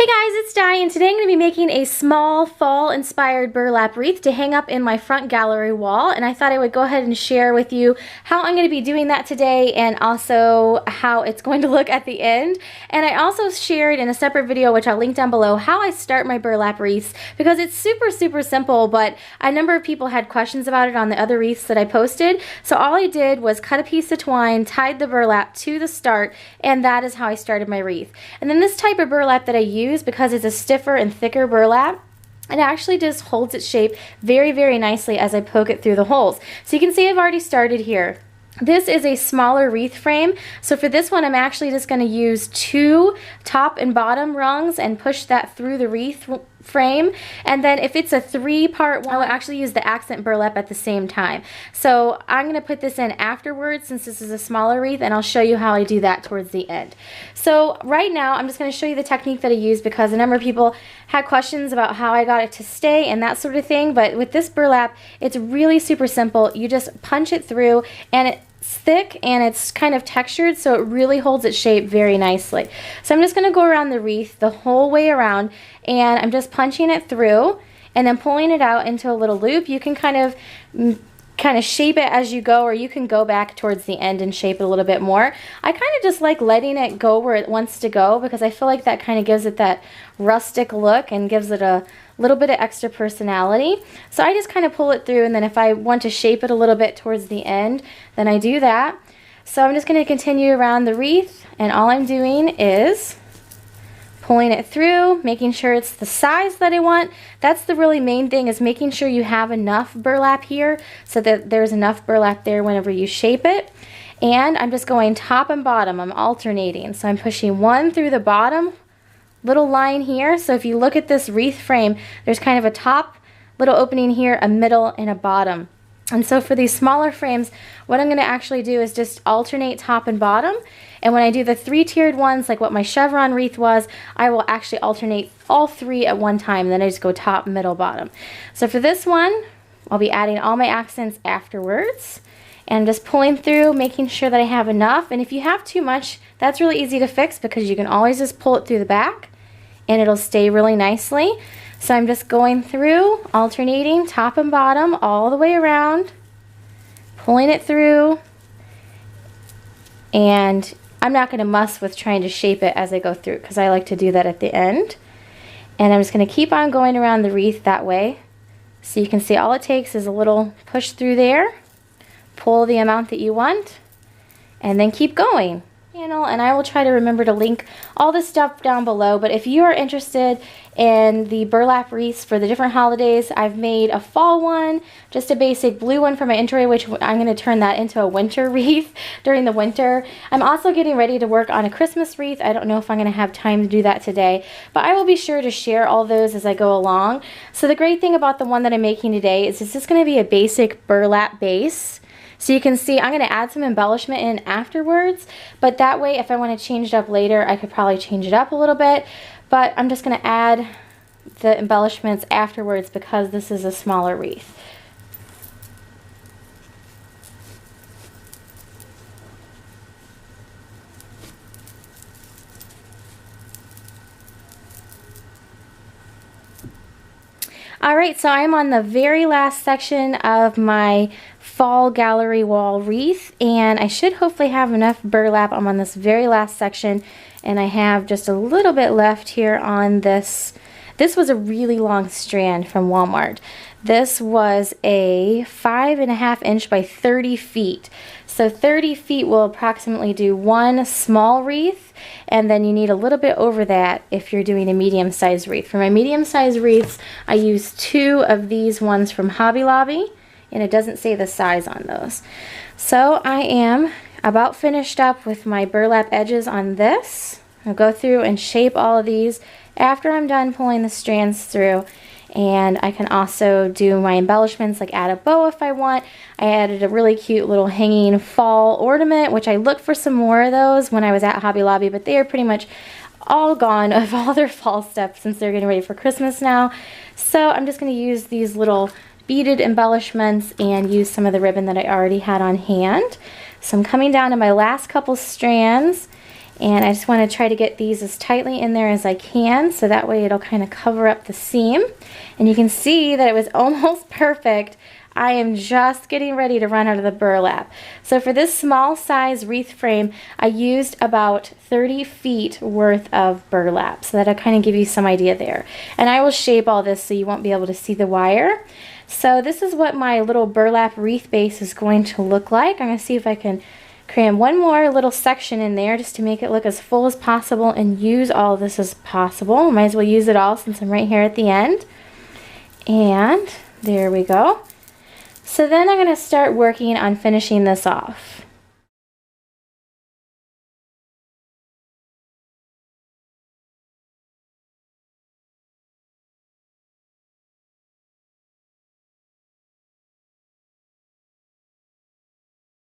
guys, it's Di, and today I'm going to be making a small fall-inspired burlap wreath to hang up in my front gallery wall, and I thought I would go ahead and share with you how I'm going to be doing that today and also how it's going to look at the end. And I also shared in a separate video, which I'll link down below, how I start my burlap wreaths, because it's super simple, but a number of people had questions about it on the other wreaths that I posted. So all I did was cut a piece of twine, tied the burlap to the start, and that is how I started my wreath. And then this type of burlap that I use, because it's a stiffer and thicker burlap, it actually just holds its shape very nicely as I poke it through the holes. So you can see I've already started here. This is a smaller wreath frame, so for this one I'm actually just going to use 2 top and bottom rungs and push that through the wreath frame. And then if it's a 3-part one, I will actually use the accent burlap at the same time. So I'm going to put this in afterwards since this is a smaller wreath, and I'll show you how I do that towards the end. So right now I'm just going to show you the technique that I use, because a number of people had questions about how I got it to stay and that sort of thing. But with this burlap, it's really super simple. You just punch it through, and it's thick and it's kind of textured, so it really holds its shape very nicely. So I'm just going to go around the wreath the whole way around, and I'm just punching it through and then pulling it out into a little loop. You can kind of shape it as you go, or you can go back towards the end and shape it a little bit more. I kind of just like letting it go where it wants to go, because I feel like that kind of gives it that rustic look and gives it a little bit of extra personality. So I just kind of pull it through, and then if I want to shape it a little bit towards the end, then I do that. So I'm just going to continue around the wreath, and all I'm doing is pulling it through, making sure it's the size that I want. That's the really main thing, is making sure you have enough burlap here so that there's enough burlap there whenever you shape it. And I'm just going top and bottom. I'm alternating. So I'm pushing one through the bottom little line here. So if you look at this wreath frame, there's kind of a top little opening here, a middle, and a bottom. And so for these smaller frames, what I'm going to actually do is just alternate top and bottom. And when I do the 3-tiered ones, like what my chevron wreath was, I will actually alternate all 3 at one time. And then I just go top, middle, bottom. So for this one, I'll be adding all my accents afterwards. And just pulling through, making sure that I have enough. And if you have too much, that's really easy to fix, because you can always just pull it through the back and it'll stay really nicely. So I'm just going through, alternating top and bottom all the way around, pulling it through. And I'm not going to muss with trying to shape it as I go through, because I like to do that at the end. And I'm just going to keep on going around the wreath that way. So you can see all it takes is a little push through there, pull the amount that you want, and then keep going. And I will try to remember to link all this stuff down below. But if you are interested in the burlap wreaths for the different holidays, I've made a fall one, just a basic blue one for my entry, which I'm going to turn that into a winter wreath during the winter. I'm also getting ready to work on a Christmas wreath. I don't know if I'm going to have time to do that today, but I will be sure to share all those as I go along. So the great thing about the one that I'm making today is it's just going to be a basic burlap base. So you can see I'm going to add some embellishment in afterwards, but that way if I want to change it up later, I could probably change it up a little bit. But I'm just going to add the embellishments afterwards, because this is a smaller wreath. Alright, so I'm on the very last section of my fall gallery wall wreath, and I should hopefully have enough burlap. I'm on this very last section, and I have just a little bit left here on this. This was a really long strand from Walmart. This was a 5.5 inch by 30 feet. So 30 feet will approximately do 1 small wreath, and then you need a little bit over that if you're doing a medium-sized wreath. For my medium-sized wreaths, I use 2 of these ones from Hobby Lobby, and it doesn't say the size on those. So I am about finished up with my burlap edges on this. I'll go through and shape all of these after I'm done pulling the strands through. And I can also do my embellishments, like add a bow if I want. I added a really cute little hanging fall ornament, which I looked for some more of those when I was at Hobby Lobby, but they are pretty much all gone of all their fall stuff since they're getting ready for Christmas now. So I'm just going to use these little beaded embellishments and use some of the ribbon that I already had on hand. So I'm coming down to my last couple strands, And I just want to try to get these as tightly in there as I can, so that way it'll kind of cover up the seam. And you can see that it was almost perfect. I am just getting ready to run out of the burlap. So for this small size wreath frame, I used about 30 feet worth of burlap. So that'll kind of give you some idea there. And I will shape all this so you won't be able to see the wire. So this is what my little burlap wreath base is going to look like. I'm going to see if I can cram one more little section in there just to make it look as full as possible and use all of this as possible. Might as well use it all since I'm right here at the end. And there we go. So then I'm going to start working on finishing this off.